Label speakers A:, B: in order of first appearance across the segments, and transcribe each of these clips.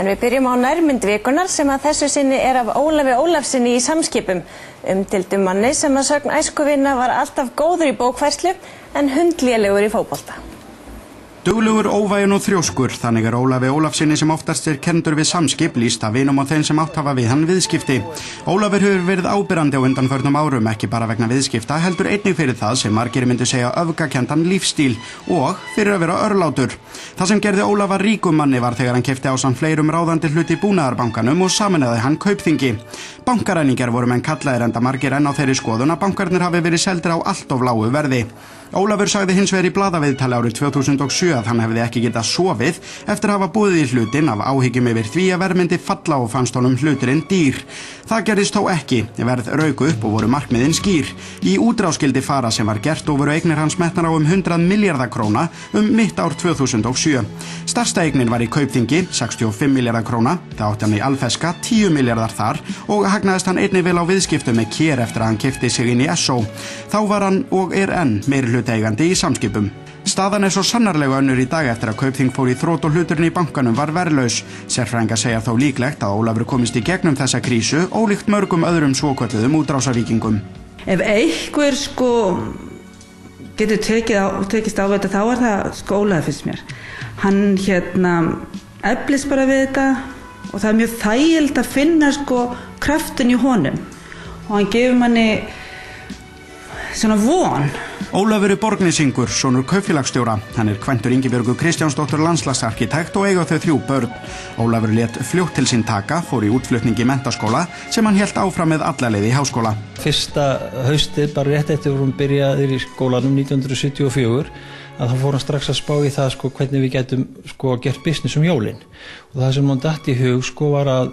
A: En við byrjum á nærmynd vikunar sem að þessu sinni af Ólafi Ólafssyni í Samskipum, umdeildum manni sem að sögn æskuvina var alltaf góður í bókfærslu en hundlélegur í fótbolta.
B: Duglegur, óvæginn og þrjóskur, þannig Ólafi Ólafssyni sem oftast kendur við Samskip lýst af vinum og þeim sem átt hafa við hann viðskipti. Ólafur hefur verið áberandi á undanförnum árum, ekki bara vegna viðskipta, heldur einnig fyrir það sem margir myndu segja öfgakenndan lífstíl og fyrir að vera örlátur. Það sem gerði Ólaf að ríkum manni var þegar hann keypti ásamt fleirum ráðandi hlut í Búnaðarbankanum og sameinaði hann Kaupþingi. Bankaræningar voru menn kallaðir enda margir enn á þeirri skoðun að bankarnir hafi verið seldir á allt of lágu verði. Ólafur sagði hins vegar í blaðaviðtali árið 2007 að hann hefði ekki getað sofið eftir að hafa boðið í hlutinn af áhyggjum yfir því að verð myndi falla og fannst honum hluturinn dýr. Það gerðist þó ekki, verð rauk upp og voru markmiðin skýr. Í útrás skyldi fara sem var gert og voru eignir hans metnar á 100 milljarða króna mitt ár 2007. Stærsta eignin var í Kaupþingi, 65 milljarða króna, það átti hann í Alfeska, 10 milljarðar þar og hagnaðist hann einnig vel á viðskiptum með Kér eftir að hann keypti sig inn í Esso. Þá var hann og enn meirihlutaeigandi í Samskipum. Staðan svo sannarlega önnur í dag eftir að Kaupþing fór í þrot og hluturinn í bankanum var verðlaus. Sérfræðingar segja þó líklegt að Ólafur komist í gegnum þessa krísu, ólíkt mörgum öðrum svokölluðum útrásarvíkingum.
C: Ef einhver getur tekist á þetta, þá það Ólafur finnst mér. Hann eflist bara við þetta og það mjög þægilegt að finna kraftin í honum og hann gefur manni svona von.
B: Ólafur Borgnesingur, sonur kaupfélagsstjóra. Hann kvæntur Ingibjörgu Kristjánsdóttur landslagsarkitekt og eiga þau 3 börn. Ólafur lét fljótt til sín taka, fór í útflutning í menntaskóla sem hann hélt áfram með alla leið í háskóla.
D: Fyrsta haustið, bara rétt eftir vorum byrjaðir í skólanum 1974, að þá fór hann strax að spá í það hvernig við getum gert business jólin. Og það sem hann datt í hug var að,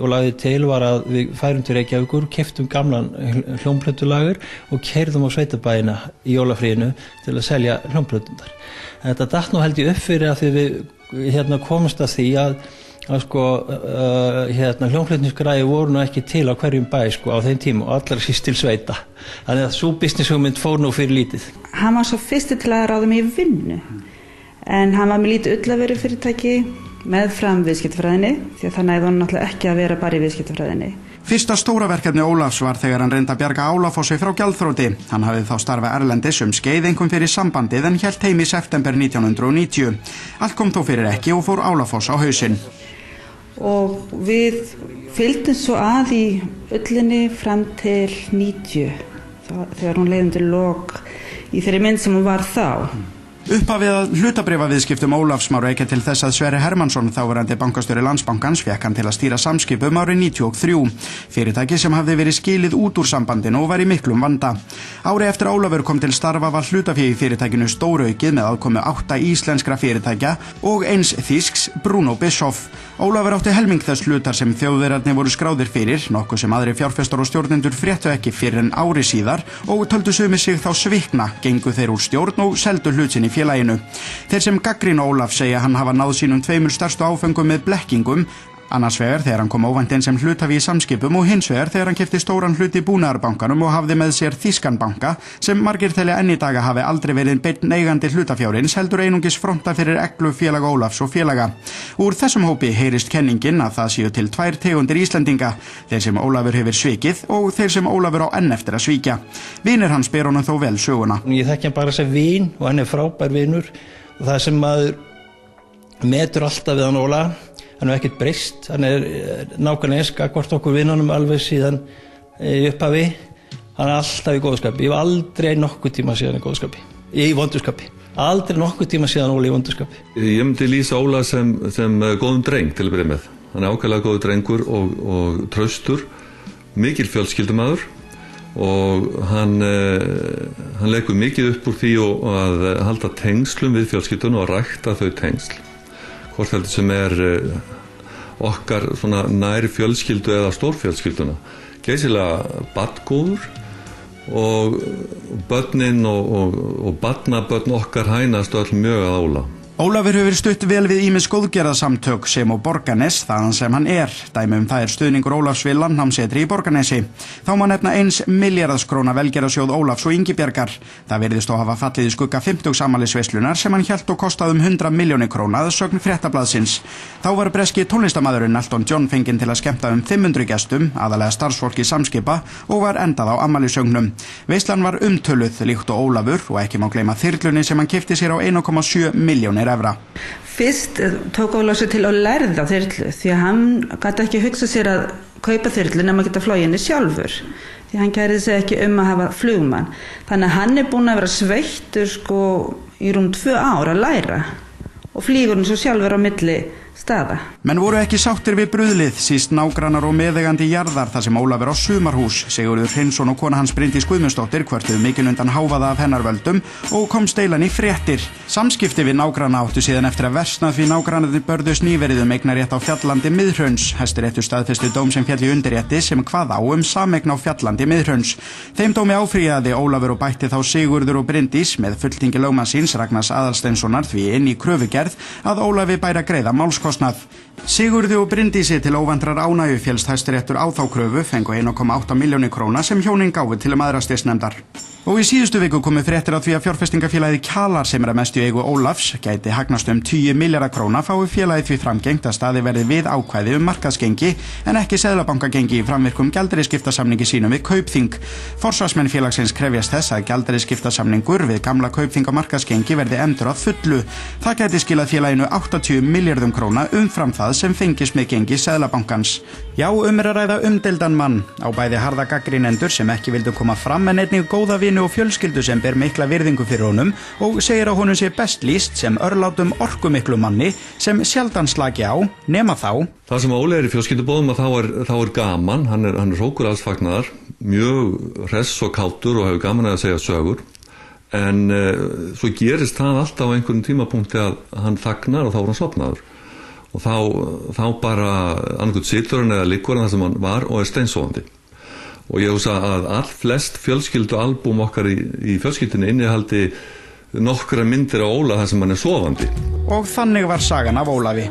D: og lagði til var að við færum til Reykjavíkur, keyptum gamlan hljómplötulagur og keyrðum á sveitabæina í jólafríinu til að selja hljómplötundar. Þetta datt nú held ég upp fyrir að því við komumst að því að hljómflutningsgræði voru nú ekki til á hverjum bæ á þeim tíma og allar síst til sveita. Þannig að sú businesshugmynd fór nú fyrir lítið.
C: Hann var svo fyrsti til að ráða mig í vinnu, en hann var með lítið ullaveru fyrirtæki meðfram viðskiptafræðinni, því að það næði hann náttúrulega ekki að vera bara í viðskiptafræðinni.
B: Fyrsta stóra verkefni Ólafs var þegar hann reyndi að bjarga Álafossi frá gjaldþroti. Hann hafði þá starfað erlendis skeið einkum fyrir sambandið en hélt heim í september 1990. Allt kom þó fyrir ekki og fór Álafoss á hausinn.
C: Og við fylgdum svo að í ullinni fram til 90, þegar hún leið undir lok í þeirri mynd sem hún var þá.
B: Upphafið að hlutabréfaviðskiptum Ólafs má rekja til þess að Sverrir Hermannsson, þáverandi bankastjóri Landsbankans, fékk hann til að stýra Samskipum árið 93. Fyrirtæki sem hafði verið skilið út úr sambandinu og var í miklum vanda. Ári eftir Ólafur kom til starfa var hlutafé í fyrirtækinu stóraukið með aðkomu 8 íslenskra fyrirtækja og eins þýsks, Bruno Bischoff. Ólafur átti helming þess hlutar sem Þjóðverjarnir voru skráðir fyrir, nokkuð sem aðrir fjárfestar og stjórnendur fréttu ekki fyrr en ári síðar og töldu sumir sig þá svikna, gengu þeir úr stjórn og seldu hlut sinn í félaginu. Þeir sem gagnrýna Ólaf segja hann hafa náð sínum 2 stærstu áfengum með blekkingum, annars vegar þegar hann kom óvænt inn sem hluthafi í Samskipum og hins vegar þegar hann keypti stóran hlut í Búnaðarbankanum og hafði með sér þýskan banka sem margir telja enn í dag hafi aldrei verið beinn eigandi hlutafjárins, heldur einungis fronta fyrir eglu félaga Ólafs og félaga. Úr þessum hópi heyrist kenningin að það séu til 2 tegundir Íslendinga, þeir sem Ólafur hefur svikið og þeir sem Ólafur á enn eftir að svíkja. Vinir hans ber honum þó vel söguna.
D: Ég þekki hann bara sem vin og hann frábær vinur og það sem maður metur alltaf við hann Óla. Hann ekkert breyst, hann nákvæmlega eins gagnvart okkur vinunum alveg síðan upphafi. Hann alltaf í góðskapi, ég hef aldrei nokkuð tíma síðan í góðskapi, í vondurskapi. Aldrei nokkuð tíma síðan Óli í vondurskapi.
E: Ég myndi lýsa Óla sem góðum dreng til að byrja með. Hann ákaflega góður drengur og traustur, mikil fjölskyldumaður og hann leggur mikið upp úr því að halda tengslum við fjölskylduna og rækta þau tengsl. Hvort heldur sem okkar svona nær fjölskyldu eða stórfjölskylduna. Geysilega barngóður og börnin og barnabörn okkar hænast öll mjög að Óla.
B: Ólafur hefur stutt vel við ýmis góðgerðarsamtök sem og Borgarnes þaðan sem hann dæmi það stuðningur Ólafs við landnámssetri í Borgarnesi. Þá má nefna 1 milljarðs króna velgerðarsjóð Ólafs og Ingibjargar. Það virðist þó hafa fallið í skugga 50 afmælisveislunar sem hann hélt og kostaði 100 milljónir króna að sögn Fréttablaðsins. Þá var breski tónlistarmaðurinn Elton John fenginn til að skemmta 500 gestum, aðalega starfsfólki Samskipa, og var endað á afmælissöngnum. Veislan var umtöluð líkt og Ólafur og ekki má gleyma þyrlunni sem hann keypti sér á 1,7 milljónir evra.
C: Fyrst tók Ólafur sig til að lærða á þyrlu því að hann gat ekki hugsað sér að kaupa þyrlu nema að geta flogið henni sjálfur. Því hann kærði sig ekki að hafa flugmann. Þannig að hann búinn að vera sveittur í rúm 2 ár að læra og flýgur hann svo sjálfur á milli staða.
B: Menn voru ekki sáttir við bruðlið, síst nágrannar og meðeigandi jarðar þar sem Ólafur á sumarhús. Sigurður Hreinsson og kona hans Bryndís Guðmundsdóttir kvörtuðu mikil undan hávaða af hennar völdum og komst deilan í fréttir. Samskipti við nágranna áttu síðan eftir að versna því nágrannarnir börðust nýverið eignarétt á fjallandi Miðhrauns. Hæstiréttur staðfesti dóm sem féll í undirrétti sem kvað á sameign á fjallandi Miðhrauns. Þeim dómi áfrýjaði Ólafur og bætti þá Sigurður og Bryndís með fulltingi lögmanns síns Ragnars Aðalsteinssonar því inn í kröfugerð að Ólafi bæri að greiða málskostnað. Sigurði og Bryndísi til óvæntrar ánægju féllst Hæstiréttur á þá kröfu, fengu 1,8 milljónir króna sem hjónin gáfu til mæðrastyrksnefndar. Og í síðustu viku komu fréttir af því að fjárfestingafélagið Kjalar sem að mestu í eigu Ólafs gæti hagnast 10 milljarða króna fái félagið því framgengt að staðið verði við ákvæði markaðsgengi en ekki seðlabankagengi í framvirkum gjaldeyrisskiptasamningi sínum við Kaupþing. Forsvarsmenn félagsins krefjast þess að gjaldeyrisskiptasamningur við gamla Kaupþing á markaðsgengi verði efndur að fullu. Það gæti skilað félaginu 80 milljörðum króna umfram það sem fengist með gengi seðlabankans. Já, að ræða umdeildan mann á bæði harða gagnrýnendur sem ekki vildu koma fram en einnig góða vini og fjölskyldu sem ber mikla virðingu fyrir honum og segir að honum sé best lýst sem örlátum orkumiklu manni sem sjaldan slaki á nema þá.
E: Það sem Óli í fjölskyldubóðum að þá er gaman, hann er hrókur alls fagnaðar, mjög hress og kátur og hefur gaman að segja sögur. En svo gerist það alltaf á einhverjum tímapunkti að hann þagnar og þá er hann sofnaður. Og þá bara annarkot situr hann eða liggur hann þar sem hann var og er steinsofandi. Og ég hugsa að flest fjölskyldualbúm okkar í fjölskyldunni innihaldi nokkra myndir á Óla þar sem hann er sofandi.
B: Og þannig var sagan af Ólafi.